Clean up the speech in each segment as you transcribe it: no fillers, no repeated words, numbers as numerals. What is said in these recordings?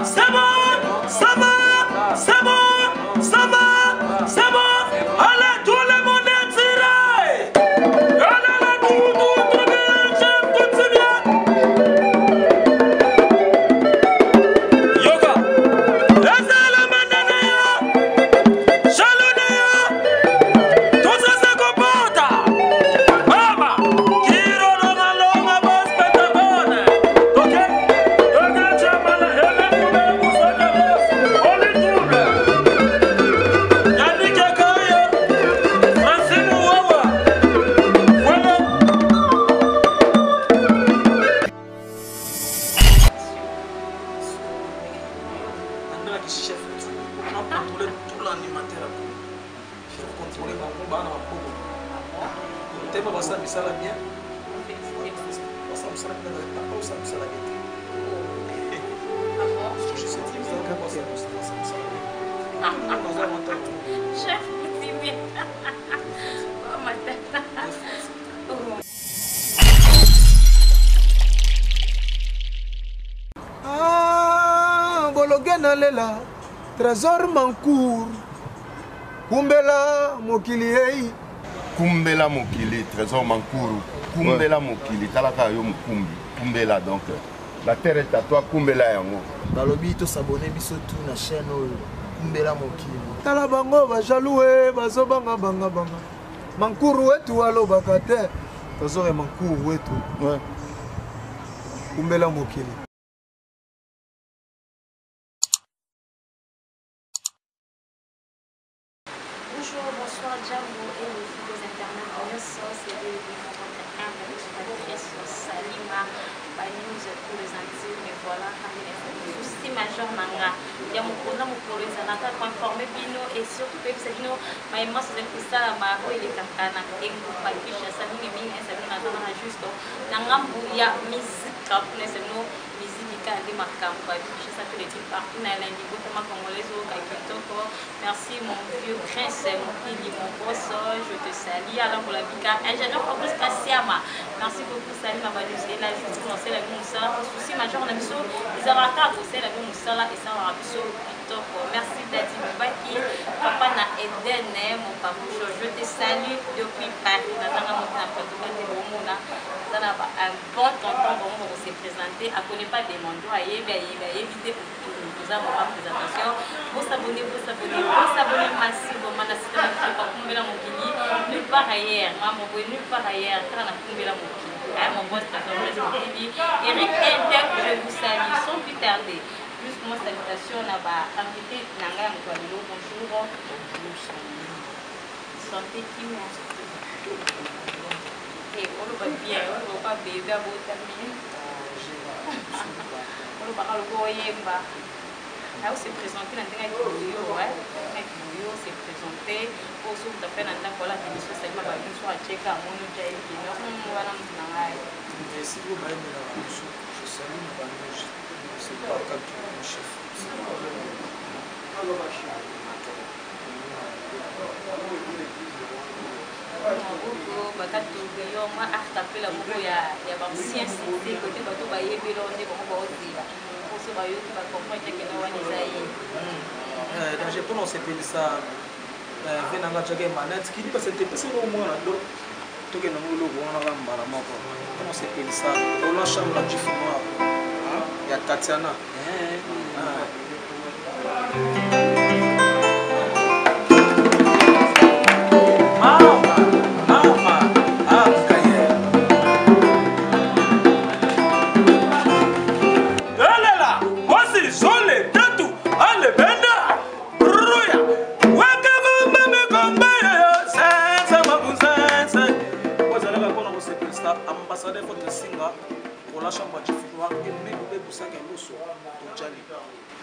c'est bon, ça va, c'est bon, ça va, c'est bon. Allez, tout le monde est tiré. Allez, tout bien, j'aime tout c'est bien. Yoga, laissez la main derrière, jalonnez, tout ça se comporte. Mama, Kiro longa longa boss petagone. Ok, yoga chamala hele kube musoja boss. Oli trouble. Yani kekaya, Francine Wawa. Voilà. Andra qui chef tout. On a contrôlé tout l'animateur. Il faut contrôler ma combat dans ma combat. T'es pas ça mais ça la bien. Ça me sera bien pas ça me sera bien. Je sais que ça va passer ça me sera bien. Nous avons entendu. Chef, c'est bien. Oh ma tête. Ah, bologena lela, trésor mancourt. Kumbela mokili ei. Kumbela mokili, trésor mankuru. Kumbela mokili, talaka yo mukumbi. Kumbela donc. La terre est à toi, kumbela yango. Balobi to s'abonner biso tout na chaîne Kumbela mokili. Tala bango ba jaloue bazo banga banga banga. Mankuru wetu alobaka te. Trésor mankuru wetu. Ouais. Kumbela mokili. Bonjour, bonsoir, Djambo et les filles internautes. Bonjour, c'est de Patrice Salima, news pour les Antilles. Mais voilà, souci majeur nanga. Il y a mon programme pour les Anata pour informer Bino et surtout que c'est Bino. Ma immense c'est pour ça, ma il est cancana. Et pour pas que je sache que Bino est Sabino Natana juste. Nangambu ya musique rap, c'est nous musique des marquants. Je sais que les types partout dans l'indigo comme congolais au Kakitoko. Merci mon vieux prince, mon pili, mon boss, je te salue. Alors pour la Vika, ingénieur Fabrice Kassiama. Merci beaucoup, salut ma bonne et là je vous lancer la moussa. Souci majeur on a mis les avocats c'est la moussa là et ça on a mis Kitoko. Merci Dadi Mbaki, papa na Eden, mon papa je te salue depuis Paris. Natanga mon Portugal de Bomona. Un bon tonton on s'est présenté. À connaître pas des mandats à éviter pour nous avons ma présentation. Vous s'abonner, massivement. La cité de pas Kumbela Mokili, nulle part ailleurs. Maman, nulle part ailleurs. Quand on a Kumbela Mokili, mon boss Mokili, Eric Enter, je vous salue sans plus tarder. Juste moi salutation là-bas. Invité Nanga Mkwalilo, bonjour. Santé qui et on va bien, on va pas bébé à votre ami. On va pas le voyer. On s'est présenté dans un vidéo, on s'est présenté. Pour ceux qui ont fait un temps, voilà, l'émission, c'est ma vie, soit à checker à mon outil, Merci beaucoup, je salue ma famille. C'est pas comme mon chef. bakatu yo ma artapé la moko ya ba science té côté bato ba yebelo ndé ba ko ozila oso ba yo ba comprendre que no wani zayi dans je pense c'est ça venanga jage manette qui dit que c'était pas au moins là to que no lo bona ba mbala moko comment c'est ça on la chambre du film il y a Tatiana ambassadeur de Singa pour la chambre du fouloir et même pour ça qu'elle nous soit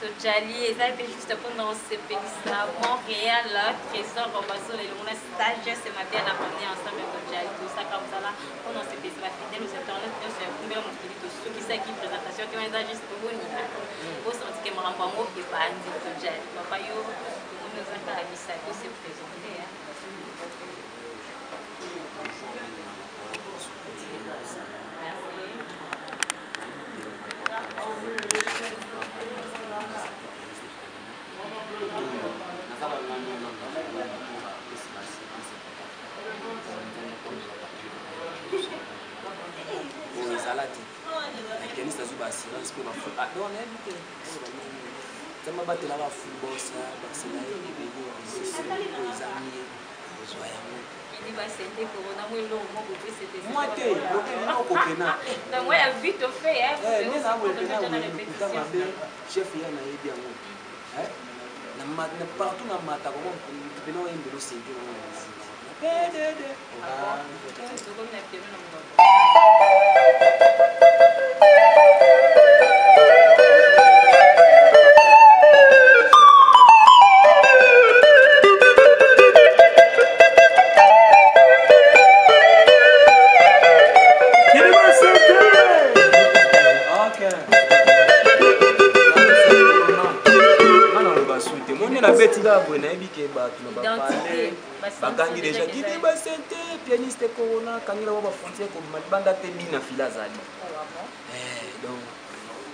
Tojali, et ça était juste pendant ce pays à Montréal, trésor au bateau, et le stage, c'est ma bien apprenée ensemble avec Tojali, tout ça comme ça là, pendant ce pays, la fidèle aux internautes, c'est un premier mot qui ceux qui savent qui présentation, qui m'a juste pour vous, vous sentez que mon amour est pas un dit Tojali, papa yo, nous nous avons à Missa, tout s'est présenté. bazwi baassurance mpe bafoot donc nayebi te nzambe abatela bafootball sa basela ebele oyo eza mie ozwa yango moi te okokena nde namoekena mabe chef ya nayebi yango partout na mata koma pena oyembela osengeli pedede nayebi ke bato na bapale bakangi déjà Guinée Basente pianiste corona kangi na bafrontière kobima libanda te bina fila azali donc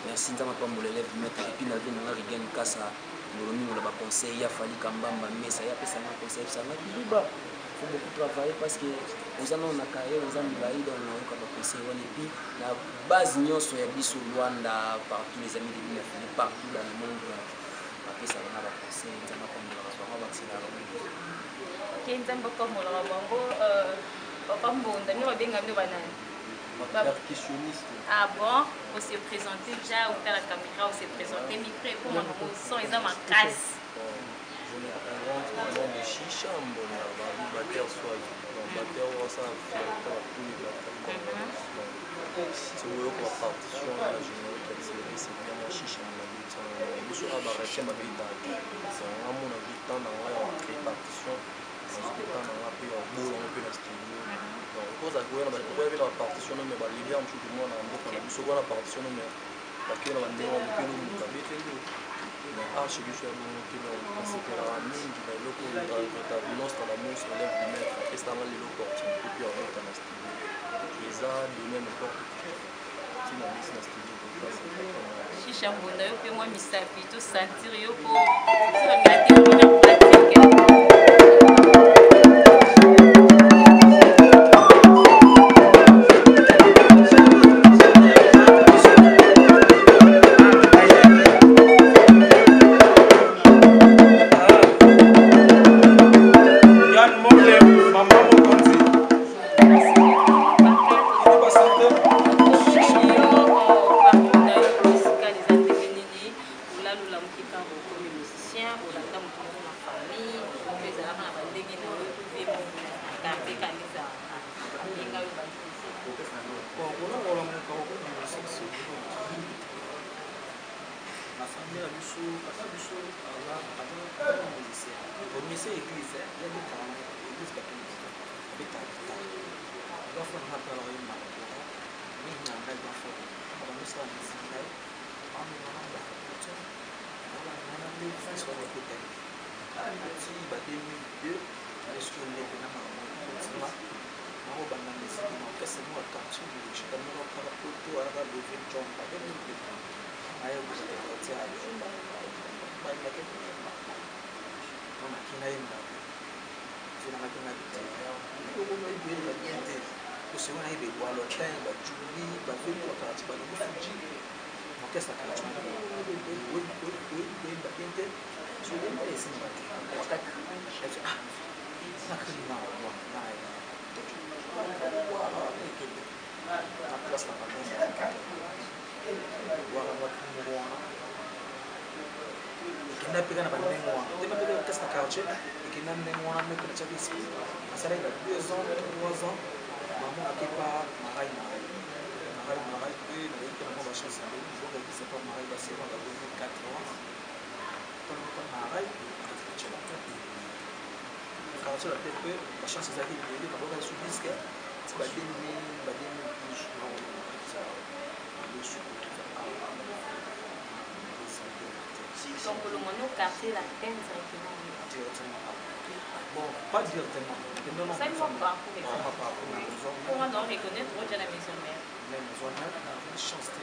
merci nzambe apambola élève maître epuis na vie nanga rigen kasa ngolomingo na baconseil ya fali kambamba mesa ya pesanga conseil sanga kiluba faut beaucoup travailler parce que oza nano na carrière oza milai donc nayoka baconseil wana epuis na base nyonso ya biso Luanda partout les amis de bina fili partout dans le monde bapesaka na baconseil nzambe apambola nzambe akomolaka bango papa mbonda nio babengami banani ah bon on s'est présenté déjà ou à la caméra on s'est présenté micro pour mon son ils ont ma casse Chicha mbonda yo pe moi misapi to sentir yo ko donc le mono quartier la peine directement. Bon, pas directement. Ça ne va pas pour comment donc reconnaître où est la maison mère. La maison mère a une chance de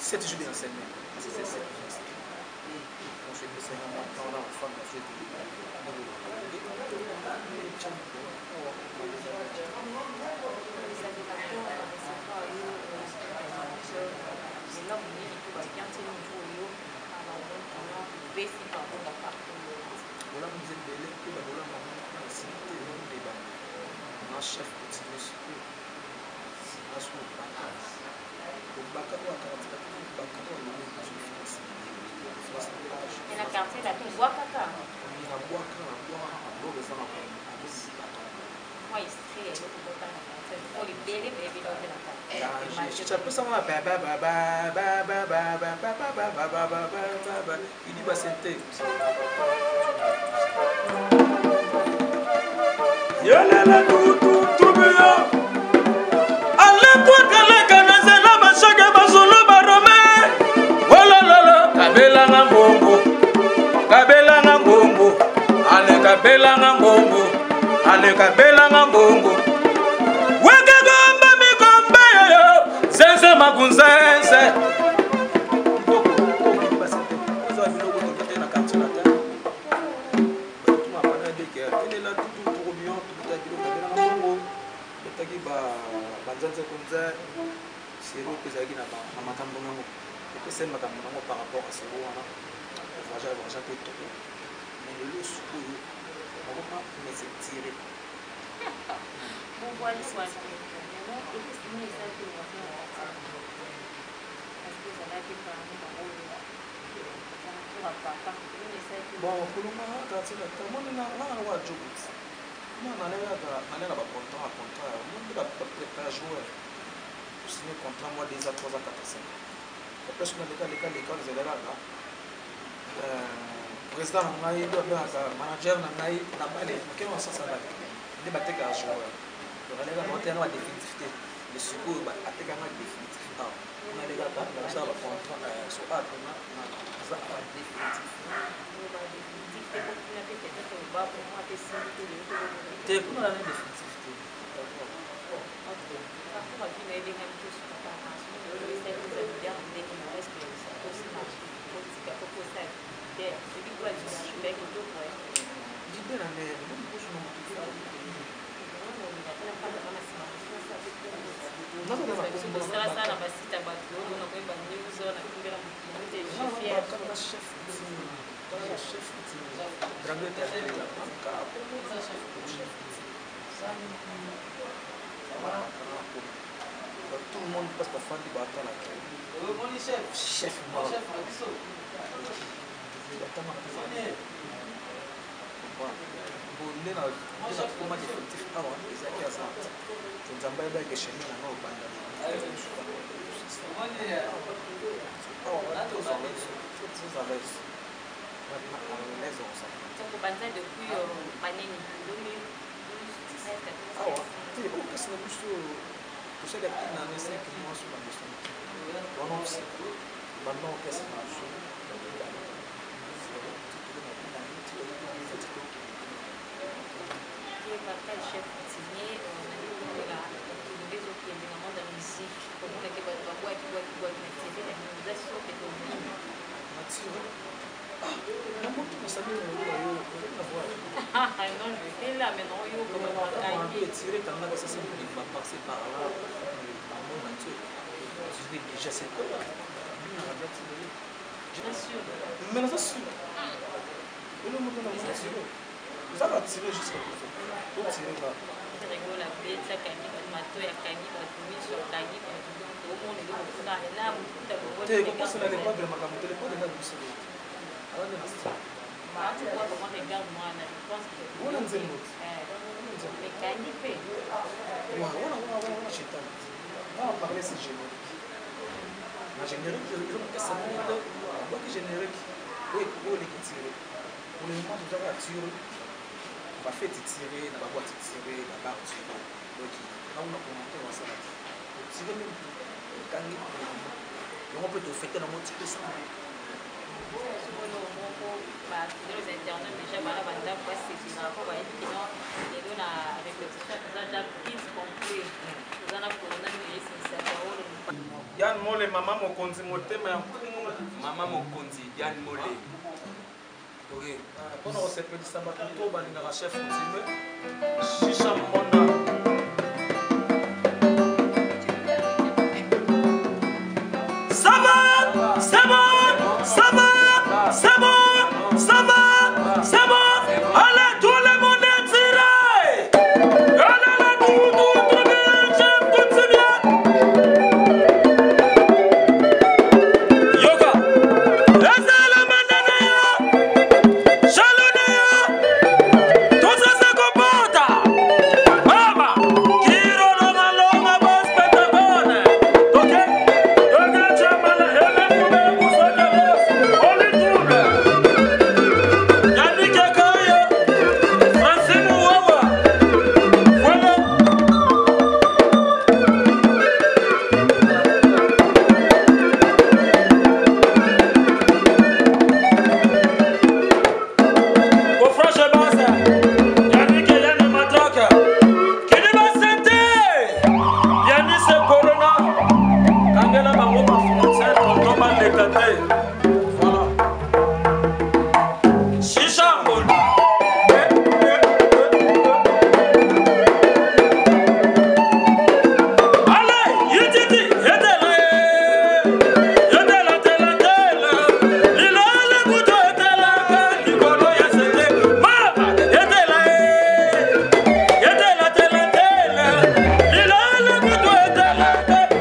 7 jours d'enseignement. C'est 7 jours. On fait des enseignements dans la femme, on fait des chef continuous et la quartier là tu bois caca moi il serait pour les bébés il dit bah c'était Yolala tututubiyo Alekwaka nazela bashaka bazulu barome Wolololo kabelanga mbombo Ale kabelanga mbombo Weke gomba mikombe yo Zenze magunzenze c'est eux qui ont par rapport à ce mais le loup on va pas se tirer. Bon, pour le moment, quand tu signé contrat moi 2 à 3 à 4 à 5. Après, je suis allé à l'école, président manager tout le monde passe par fan du bâton là. Chef. Yann, moi, Mole, Maman Mokonzi, Motema. Maman Mokonzi, Yann Molé. Ok. Quand on s'est fait ça, on a chef continué. Chicha Monda. Ça va, c'est bon, ça va, c'est bon, ça va, c'est bon. Allez, tout le monde est tiré. Allez, tout bien, chef continue. Yoga. Laissez la main derrière. Chalonnez. Tout ça se comporte. Mama. Kiro longa longa boss petagone. Ok? Ok, chamala. Hele kube kusaka boss. Oli double. Yannick Akayo. Francine Ouawa. Voilà. Kofrache Basa. Yannick Yann Matroka. Kiliba Sente. Yannick se Corona. Kangela Mangoma français. Tonton Malekate. Voilà. Chicha Mbona. Allez, Yititi, Yetela, Yetela, Tela, Tela. Lila, le couteau, Yetela, Nicolo, Yasete. Mama, Yetela, Yetela, Tela, Tela. Lila, le couteau, Yetela,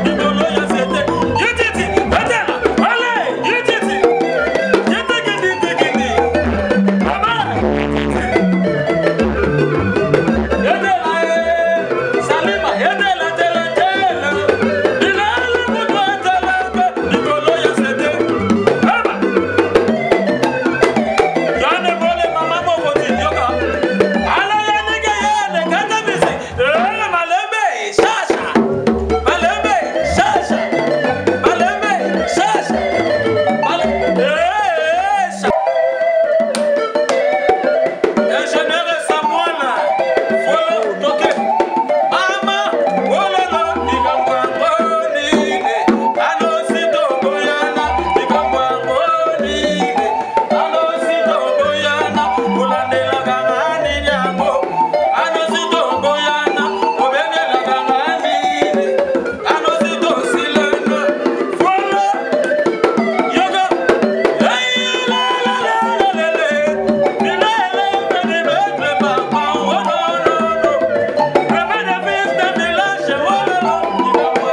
Nicolo, Yasete. Yititi, Yetela, allez, Yititi. Yetiti, Mama. Yetela, Salima, Yetela, Tela, Tela. Lila, le couteau, Yetela, Nicolo, Yasete. Mama. Yane Mole, Maman Mokonzi, Yoga. Ala Yannick Yane, kata bisi. Malembe, Chacha. Malembe, Chacha. Malembe, Chacha. Malembe, Chacha. Ingénieur Samuel, voilà, ok. Mama, wololo, nikangwa ngonile. Ano sito boyana, nikangwa ngonile. Ano sito boyana, ulandela kangani nyambo. Ano sito boyana, obengela kangani. Ano sito sileno, voilà. Yoga, hey, la la la la la la. Milele, meni mekle papa, oh no no no. Remede viste village, oh no no. Nikangwa,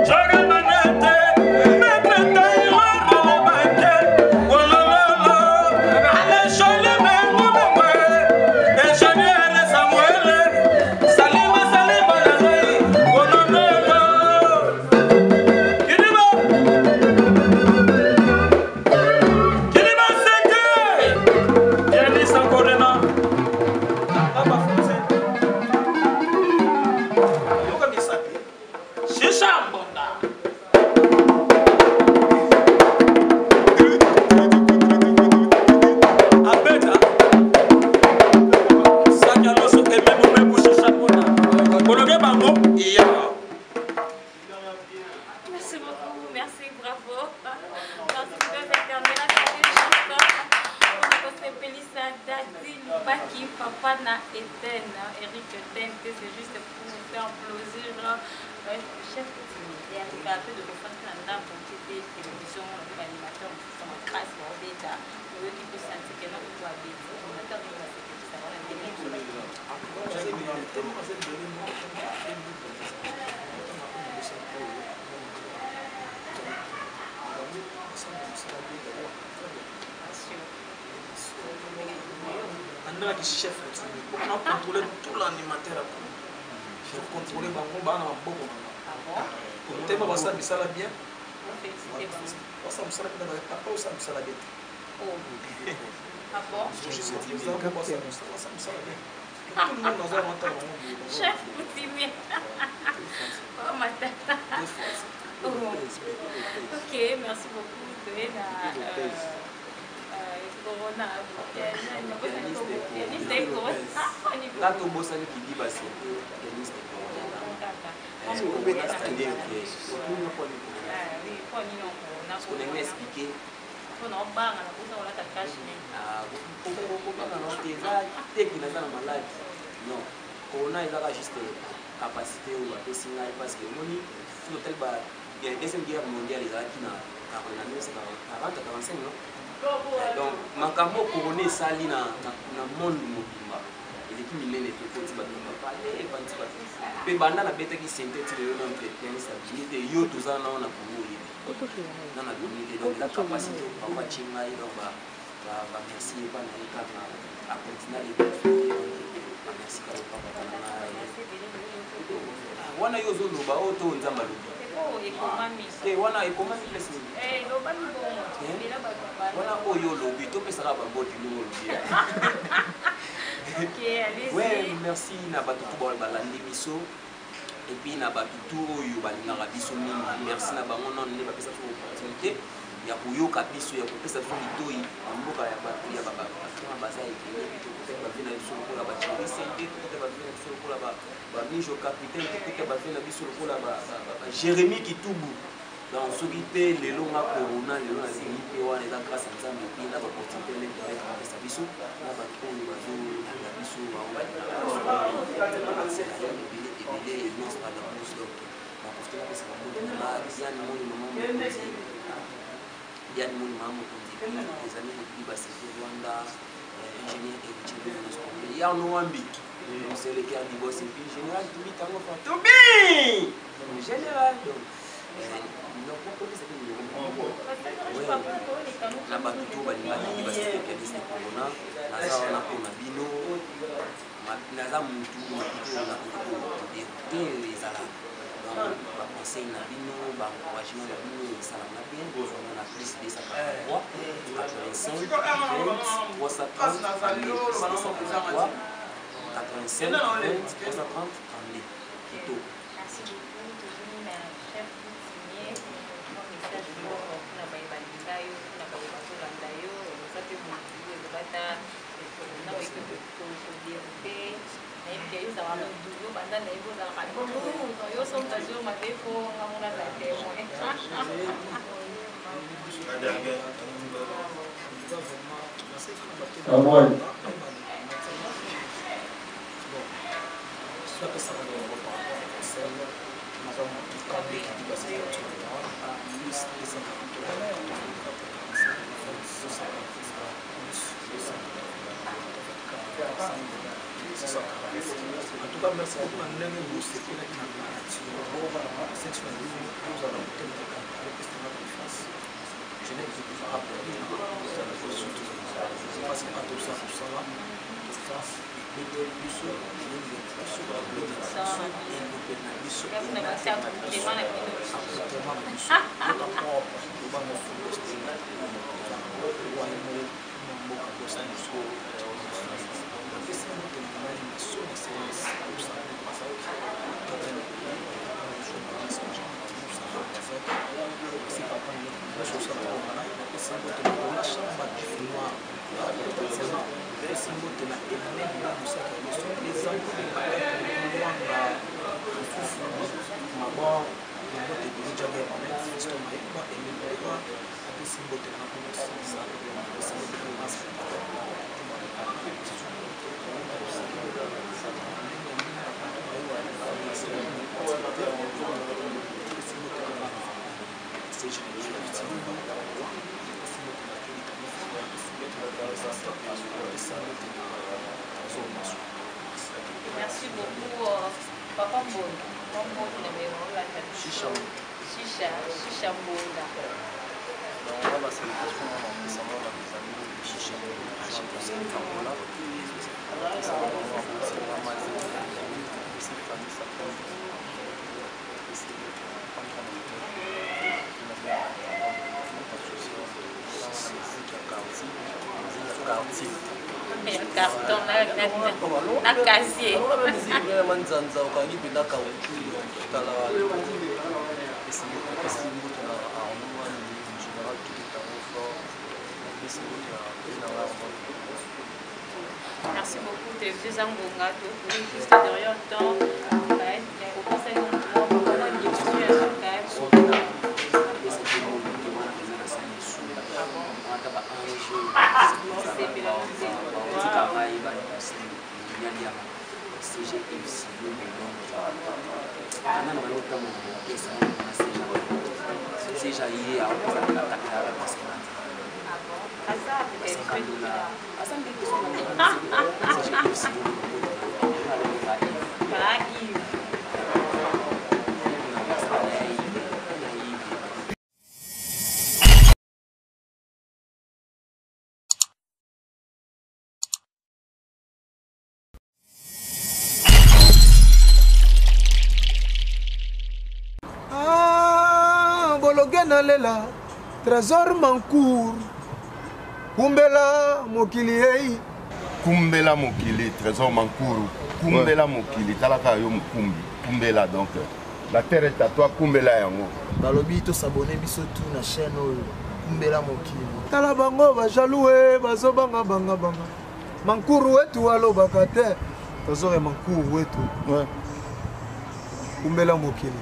joga manete, mekle tayo rele bate, oh no no no. Ale shole mengu mekwe, ingénieur Samuel, Salima Salima la zoi, oh no no no. Kiliba, Kiliba Sente. Yannis Sankorena. Aba Fonse. Yoga Misaki. Shisha Mbonda. Abeta. Sanyaloso Ememu Mebu Shisha Mbonda. Kologe Bango. Iya. Merci beaucoup, merci, bravo. Merci pour cette dernière chanson. On se Pélissa, Dadi, Baki, Papa na Eden, Eric Tente, c'est juste pour nous faire plaisir. Chef, il est arrivé un peu de refaire un âme pour quitter télévision, l'animateur, on s'en grâce, on va déjà, on peut sentir que nous pouvons habiter. On a terminé la sécurité, ça va la andaki chef on a contrôlé tout l'animateur chef contrôlé bango bana maboko tema basa misala bien basa misala bien papa ou ça misala bien ah bon je sais que basa misala bien tout le monde dans un entend chef coutumier oh ma tata ok merci beaucoup Corona, Quand on bosse avec qui dit, c'est Non, corona ezaka juste capacité oyo bapesi ngai parce que omoni soki otali ya deuxième guerre mondiale ezalaki na 40-45 non. Donc makambo corona esali na monde mobimba eleki minene tokoti bato bapale epanzi bato mpe banda nabetaki senteti lelo na mpepianiste abini te yo tozala nao na kongo oyebi na na bini te donc eza capacité bawatie ngai donc bamerci epa na ye kaka akontina merci kaka papa na ngai wana yo ozoloba oyo to nzambe alobi wana ekomami place nini wana oyo olobi topesaka baboti ndenge olobi ouais merci na bato tu balandi biso epuis na bato tu oyo balingaka biso mingi merci na bango nano nde bapesa biso opportunité ya koyoka biso ya kopesa biso litoi na mboka ya bato ya bakatona baza ekele tokote bavi na biso lokola bachirisi te tokote bavi na biso lokola bamijo capitaine tokote bavi na biso lokola jérémi kitubu donc soki mpe lelo nga corona lelo nalingi mpe wana eza grâce ya nzambe epi na baportité leterek bapesa biso na bato oyo bazolanda biso ebele nyonso badabus donc baportité bapesa bango yani moni mama mokonzi yani moni mama mokonzi ezali epi basete rwanda ingénieur erichebenonoscombe yano wambi moseleki ya divorce epi général tubi tango tubi général donc na bato to balingaki basete pianiste corona naza wana mpona bino naza mutu te ezala baconseil na bino baencouragement na bino esalama bien ozonga na plus 283 85 20 330 85 20 330 kito. En tout cas, merci beaucoup. On a eu cette je n'ai plus à rappeler parce que à tout ça, Merci beaucoup, Papa Mbonda. Chicha Mbonda. Carton na casier. Merci beaucoup, tes vieux Angonga, juste derrière le temps. nana bana otama pesa seja iye akozala kakala basema bologena lela trésor mancour kumbela mokili ei kumbela mokili trésor mankuru kumbela mokili talaka yo mokumbi kumbela donc la terre est à toi kumbela yango balobi tosabone biso tu na chaîne oyo kumbela mokili tala bango bajalue bazobanga banga mankuru wetu alobaka te trésor ya mankuru wetu kumbela mokili